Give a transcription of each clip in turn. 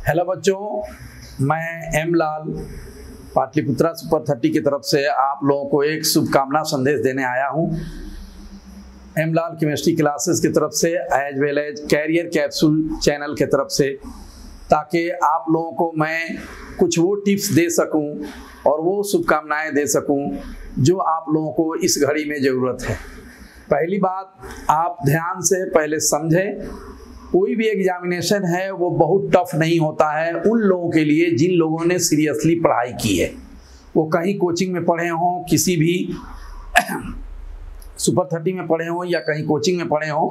Hello बच्चों, मैं M लाल Pataliputra super 30 की तरफ से आप लोगों को एक शुभकामना संदेश देने आया हूं। एम लाल केमिस्ट्री क्लासेस की तरफ से as well as career capsule channel की तरफ से, ताकि आप लोगों को मैं कुछ वो टिप्स दे सकूं और वो शुभकामनाएं दे सकूं जो आप लोगों को इस घड़ी में ज़रूरत है। पहली बात, आप ध्यान से पहले समझें, कोई भी एग्जामिनेशन है वो बहुत टफ नहीं होता है उन लोगों के लिए जिन लोगों ने सीरियसली पढ़ाई की है। वो कहीं कोचिंग में पढ़े हों, किसी भी सुपर 30 में पढ़े हों या कहीं कोचिंग में पढ़े हों,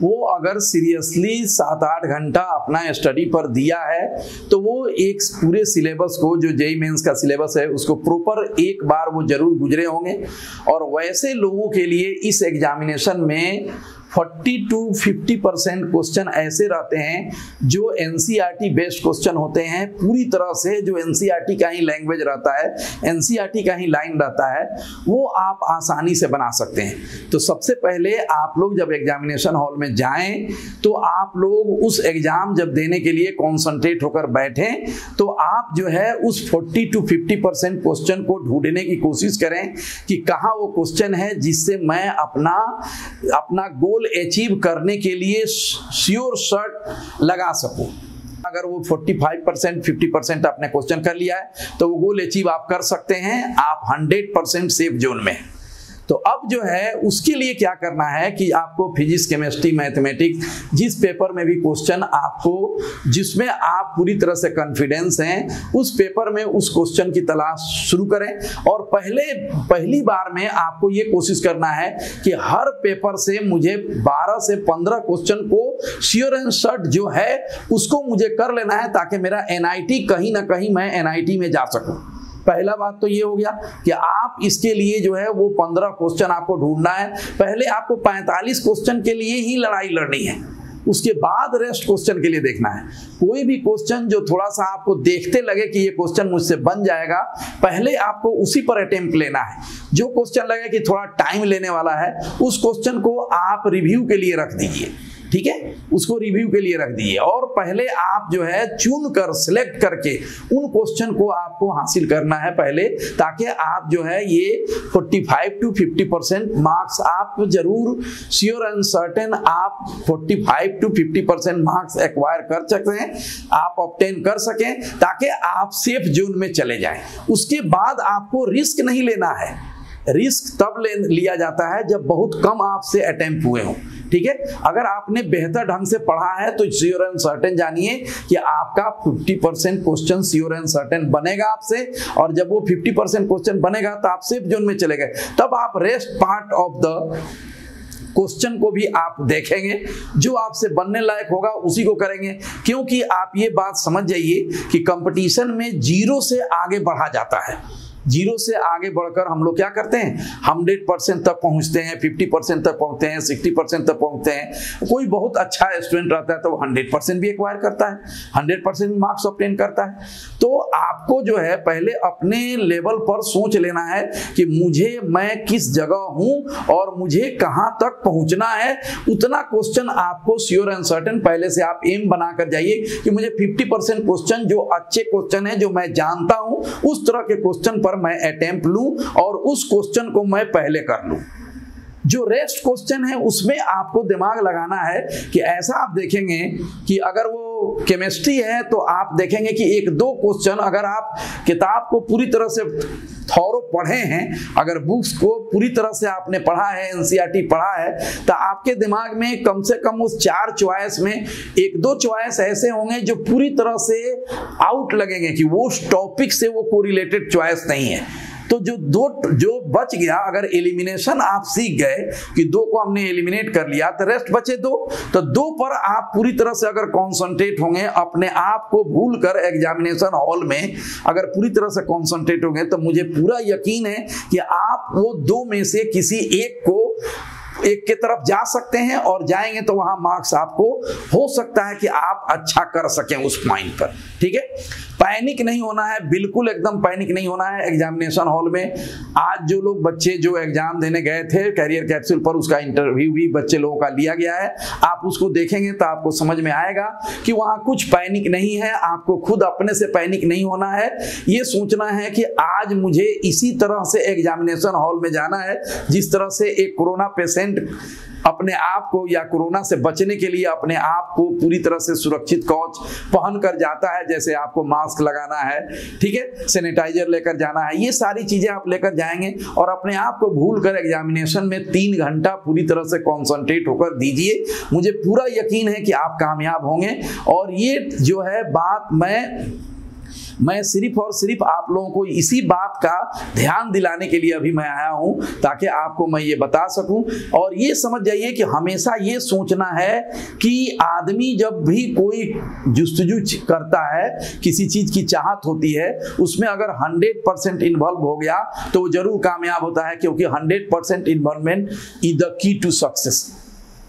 वो अगर सीरियसली 7-8 घंटा अपना स्टडी पर दिया है तो वो एक पूरे सिलेबस को, जो जेईई मेंस का सिलेबस है, उसको प्रॉपर एक बार वो जरूर गुजरे होंगे। और वैसे लोगों के लिए इस एग्जामिनेशन में 40 to 50% क्वेश्चन ऐसे रहते हैं जो एनसीईआरटी बेस्ड क्वेश्चन होते हैं पूरी तरह से। जो एनसीईआरटी का ही लैंग्वेज रहता है, एनसीईआरटी का ही लाइन रहता है, वो आप आसानी से बना सकते हैं। तो सबसे पहले आप लोग जब एग्जामिनेशन हॉल में जाएं तो आप लोग उस एग्जाम जब देने के लिए कॉन्सेंट्रेट होकर बैठें, तो आप जो है उस 40 to 50% क्वेश्चन को ढूंढने की कोशिश करें कि कहाँ वो क्वेश्चन है जिससे मैं अपना गोल अचीव करने के लिए श्योर शर्ट लगा सकूं। अगर वो 45% 50% आपने क्वेश्चन कर लिया है तो वो गोल अचीव आप कर सकते हैं, आप 100% सेफ जोन में। तो अब जो है उसके लिए क्या करना है कि आपको फिजिक्स, केमिस्ट्री, मैथमेटिक्स, जिस पेपर में भी क्वेश्चन आपको, जिसमें आप पूरी तरह से कॉन्फिडेंस हैं, उस पेपर में उस क्वेश्चन की तलाश शुरू करें। और पहली बार में आपको ये कोशिश करना है कि हर पेपर से मुझे 12 से 15 क्वेश्चन को श्योर एंड सर्ट जो है उसको मुझे कर लेना है, ताकि मेरा एनआईटी कहीं ना कहीं मैं एनआईटी में जा सकूं। पहला बात तो ये हो गया कि आप इसके लिए जो है वो 15 क्वेश्चन आपको ढूंढना है। पहले आपको 45 क्वेश्चन के लिए ही लड़ाई लड़नी है, उसके बाद रेस्ट क्वेश्चन के लिए देखना है। कोई भी क्वेश्चन जो थोड़ा सा आपको देखते लगे कि ये क्वेश्चन मुझसे बन जाएगा, पहले आपको उसी पर अटेम्प्ट लेना है। जो क्वेश्चन लगे कि थोड़ा टाइम लेने वाला है, उस क्वेश्चन को आप रिव्यू के लिए रख दीजिए, ठीक है, उसको रिव्यू के लिए रख दीजिए। और पहले आप जो है चुन कर, सिलेक्ट करके उन क्वेश्चन को आपको हासिल करना है पहले, ताकि आप जो है ये 45 to 50% मार्क्स आप जरूर श्योर एंड सर्टेन आप 45 to 50% मार्क्स एक्वायर कर सकते हैं, आप ऑब्टेन कर सकें, ताकि आप सेफ जोन में चले जाएं। उसके बाद आपको रिस्क नहीं लेना है। रिस्क तब लिया जाता है जब बहुत कम आपसे अटेम्प्ट हुए हों, ठीक है। अगर आपने बेहतर ढंग से पढ़ा है तो श्योर एंड सर्टेन जानिए कि आपका 50% क्वेश्चन श्योर एंड सर्टेन बनेगा आपसे। और जब वो 50% क्वेश्चन बनेगा तो आप सेफ जोन में चले गए। तब आप rest part of the question को भी आप देखेंगे, जो आपसे बनने लायक होगा उसी को करेंगे। क्योंकि आप ये बात समझ जाइए कि कंपटीशन में 0 से आगे बढ़ा जाता है। 0 से आगे बढ़कर हम लोग क्या करते हैं, 100% तक पहुंचते हैं, 50% तक पहुंचते हैं, 60% तक पहुंचते हैं। कोई बहुत अच्छा स्टूडेंट रहता है तो वो 100% भी एक्वायर करता है, 100% मार्क्स ऑब्टेन करता है। तो आपको जो है पहले अपने लेवल पर सोच लेना है कि मैं किस जगह हूं और मुझे कहां तक पहुंचना है। उतना क्वेश्चन आपको श्योर एंड सर्टेन पहले से आप एम बनाकर जाइए कि मुझे 50% क्वेश्चन जो अच्छे क्वेश्चन है, जो मैं जानता हूं, उस तरह के क्वेश्चन पर मैं अटेम्प्ट लूं और उस क्वेश्चन को मैं पहले कर लूं। जो रेस्ट क्वेश्चन है उसमें आपको दिमाग लगाना है कि ऐसा आप देखेंगे कि अगर वो केमिस्ट्री है तो आप देखेंगे कि 1-2 क्वेश्चन, अगर आप किताब को पूरी तरह से थॉरो पढ़े हैं, अगर बुक्स को पूरी तरह से आपने पढ़ा है, एनसीईआरटी पढ़ा है, तो आपके दिमाग में कम से कम उस 4 चॉइस में 1-2 चॉइस ऐसे होंगे जो पूरी तरह से आउट लगेंगे कि वो टॉपिक से वो कोरिलेटेड चॉइस नहीं है। तो जो बच गया, अगर एलिमिनेशन आप सीख गए कि 2 को हमने एलिमिनेट कर लिया तो रेस्ट बचे 2, तो 2 पर आप पूरी तरह से अगर कॉन्सेंट्रेट होंगे, अपने आप को भूल कर एग्जामिनेशन हॉल में अगर पूरी तरह से कॉन्सेंट्रेट होंगे, तो मुझे पूरा यकीन है कि आप वो 2 में से किसी एक को एक के तरफ जा सकते हैं और जाएंगे तो वहां मार्क्स आपको हो सकता है कि आप अच्छा कर सकें उस पॉइंट पर। ठीक है, पैनिक नहीं होना है, बिल्कुल एकदम पैनिक नहीं होना है। एग्जामिनेशन हॉल में आज जो लोग बच्चे जो एग्जाम देने गए थे कैरियर कैप्सूल पर, उसका इंटरव्यू भी बच्चे लोगों का लिया गया है। आप उसको देखेंगे तो आपको समझ में आएगा कि वहां कुछ पैनिक नहीं है। आपको खुद अपने से पैनिक नहीं होना है। ये सोचना है कि आज मुझे इसी तरह से एग्जामिनेशन हॉल में जाना है जिस तरह से एक कोरोना पेशेंट अपने आप को या कोरोना से बचने के लिए अपने आप को पूरी तरह से सुरक्षित कवच पहन कर जाता है। जैसे आपको मास्क लगाना है, ठीक है, सैनिटाइजर लेकर जाना है, ये सारी चीजें आप लेकर जाएंगे और अपने आप को भूल कर एग्जामिनेशन में 3 घंटा पूरी तरह से कॉन्सेंट्रेट होकर दीजिए। मुझे पूरा यकीन है कि आप कामयाब होंगे। और ये जो है बात मैं सिर्फ और सिर्फ आप लोगों को इसी बात का ध्यान दिलाने के लिए अभी मैं आया हूं, ताकि आपको मैं ये बता सकूं। और ये समझ जाइए कि हमेशा ये सोचना है कि आदमी जब भी कोई जुस्तजू करता है, किसी चीज की चाहत होती है, उसमें अगर 100% इन्वॉल्व हो गया तो वो जरूर कामयाब होता है, क्योंकि 100% involvement is the key to success.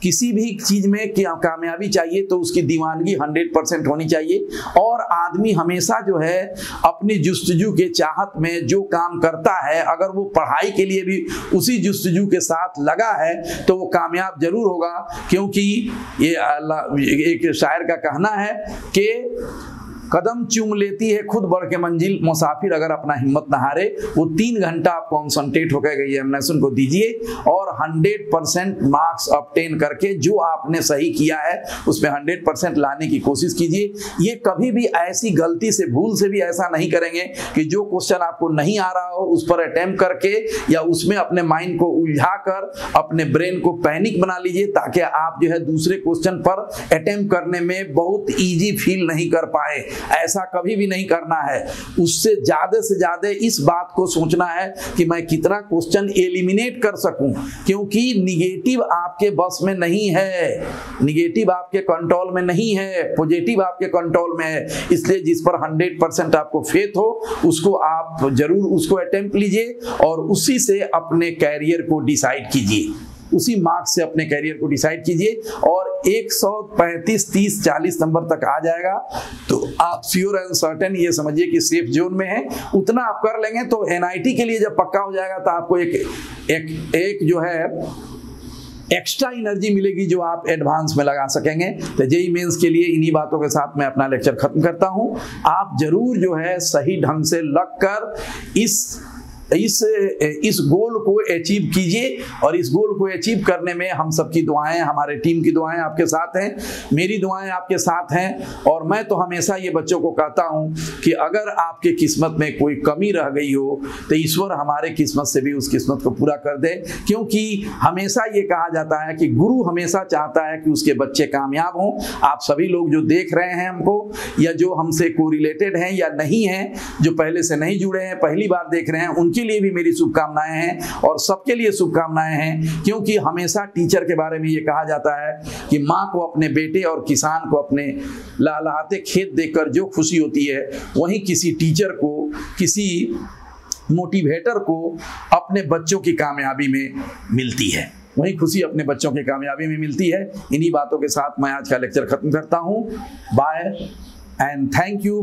किसी भी चीज में कामयाबी चाहिए तो उसकी दीवानगी 100% होनी चाहिए। और आदमी हमेशा जो है अपनी जुस्तजू के चाहत में जो काम करता है, अगर वो पढ़ाई के लिए भी उसी जुस्तजू के साथ लगा है तो वो कामयाब जरूर होगा। क्योंकि ये एक शायर का कहना है कि कदम चूम लेती है खुद बढ़ के मंजिल, मुसाफिर अगर अपना हिम्मत न हारे। वो 3 घंटा आप कॉन्सेंट्रेट होकर एग्जामिनेशन को दीजिए और 100% मार्क्स ऑब्टेन करके जो आपने सही किया है उसमें 100% लाने की कोशिश कीजिए। ये कभी भी ऐसी गलती से, भूल से भी ऐसा नहीं करेंगे कि जो क्वेश्चन आपको नहीं आ रहा हो उस पर अटेम्प्ट करके या उसमें अपने माइंड को उलझा कर अपने ब्रेन को पैनिक बना लीजिए, ताकि आप जो है दूसरे क्वेश्चन पर अटेम्प्ट करने में बहुत ईजी फील नहीं कर पाए। ऐसा कभी भी नहीं करना है। उससे ज्यादा से ज्यादा इस बात को सोचना है कि मैं कितना क्वेश्चन एलिमिनेट कर सकूं, क्योंकि निगेटिव आपके बस में नहीं है, निगेटिव आपके कंट्रोल में नहीं है, पॉजिटिव आपके कंट्रोल में है। इसलिए जिस पर 100% आपको फेथ हो उसको आप जरूर उसको अटेम्प्ट लीजिए और उसी से अपने कैरियर को डिसाइड कीजिए, उसी मार्क्स से अपने कैरियर को डिसाइड कीजिए। और 135, 30, 40 नंबर तक आ जाएगा तो आप श्योर एंड सर्टेन ये समझिए कि सेफ जोन में है। उतना आप कर लेंगे तो एनआईटी के लिए जब पक्का हो जाएगा तो आपको एक जो है एक्स्ट्रा एनर्जी मिलेगी जो आप एडवांस में लगा सकेंगे। तो जेईई मेंस के लिए इन्हीं बातों के साथ मैं अपना लेक्चर खत्म करता हूं। आप जरूर जो है सही ढंग से लग कर इस गोल को अचीव कीजिए। और इस गोल को अचीव करने में हम सबकी दुआएं, हमारे टीम की दुआएं आपके साथ हैं, मेरी दुआएं आपके साथ हैं। और मैं तो हमेशा ये बच्चों को कहता हूं कि अगर आपके किस्मत में कोई कमी रह गई हो तो ईश्वर हमारे किस्मत से भी उस किस्मत को पूरा कर दे। क्योंकि हमेशा ये कहा जाता है कि गुरु हमेशा चाहता है कि उसके बच्चे कामयाब हों। आप सभी लोग जो देख रहे हैं हमको, या जो हमसे कोरिलेटेड हैं या नहीं हैं, जो पहले से नहीं जुड़े हैं, पहली बार देख रहे हैं, उनके लिए भी मेरी शुभकामनाएं हैं और सबके लिए शुभकामनाएं हैं। क्योंकि हमेशा टीचर के बारे में ये कहा जाता है कि माँ को अपने बेटे और किसान को अपने लहलहाते खेत देखकर जो खुशी होती है, वहीं किसी टीचर को, किसी मोटिवेटर को अपने बच्चों की कामयाबी में मिलती है, वही खुशी अपने बच्चों की कामयाबी में मिलती है। इन्हीं बातों के साथ मैं आज का लेक्चर खत्म करता हूं। Bye and thank you.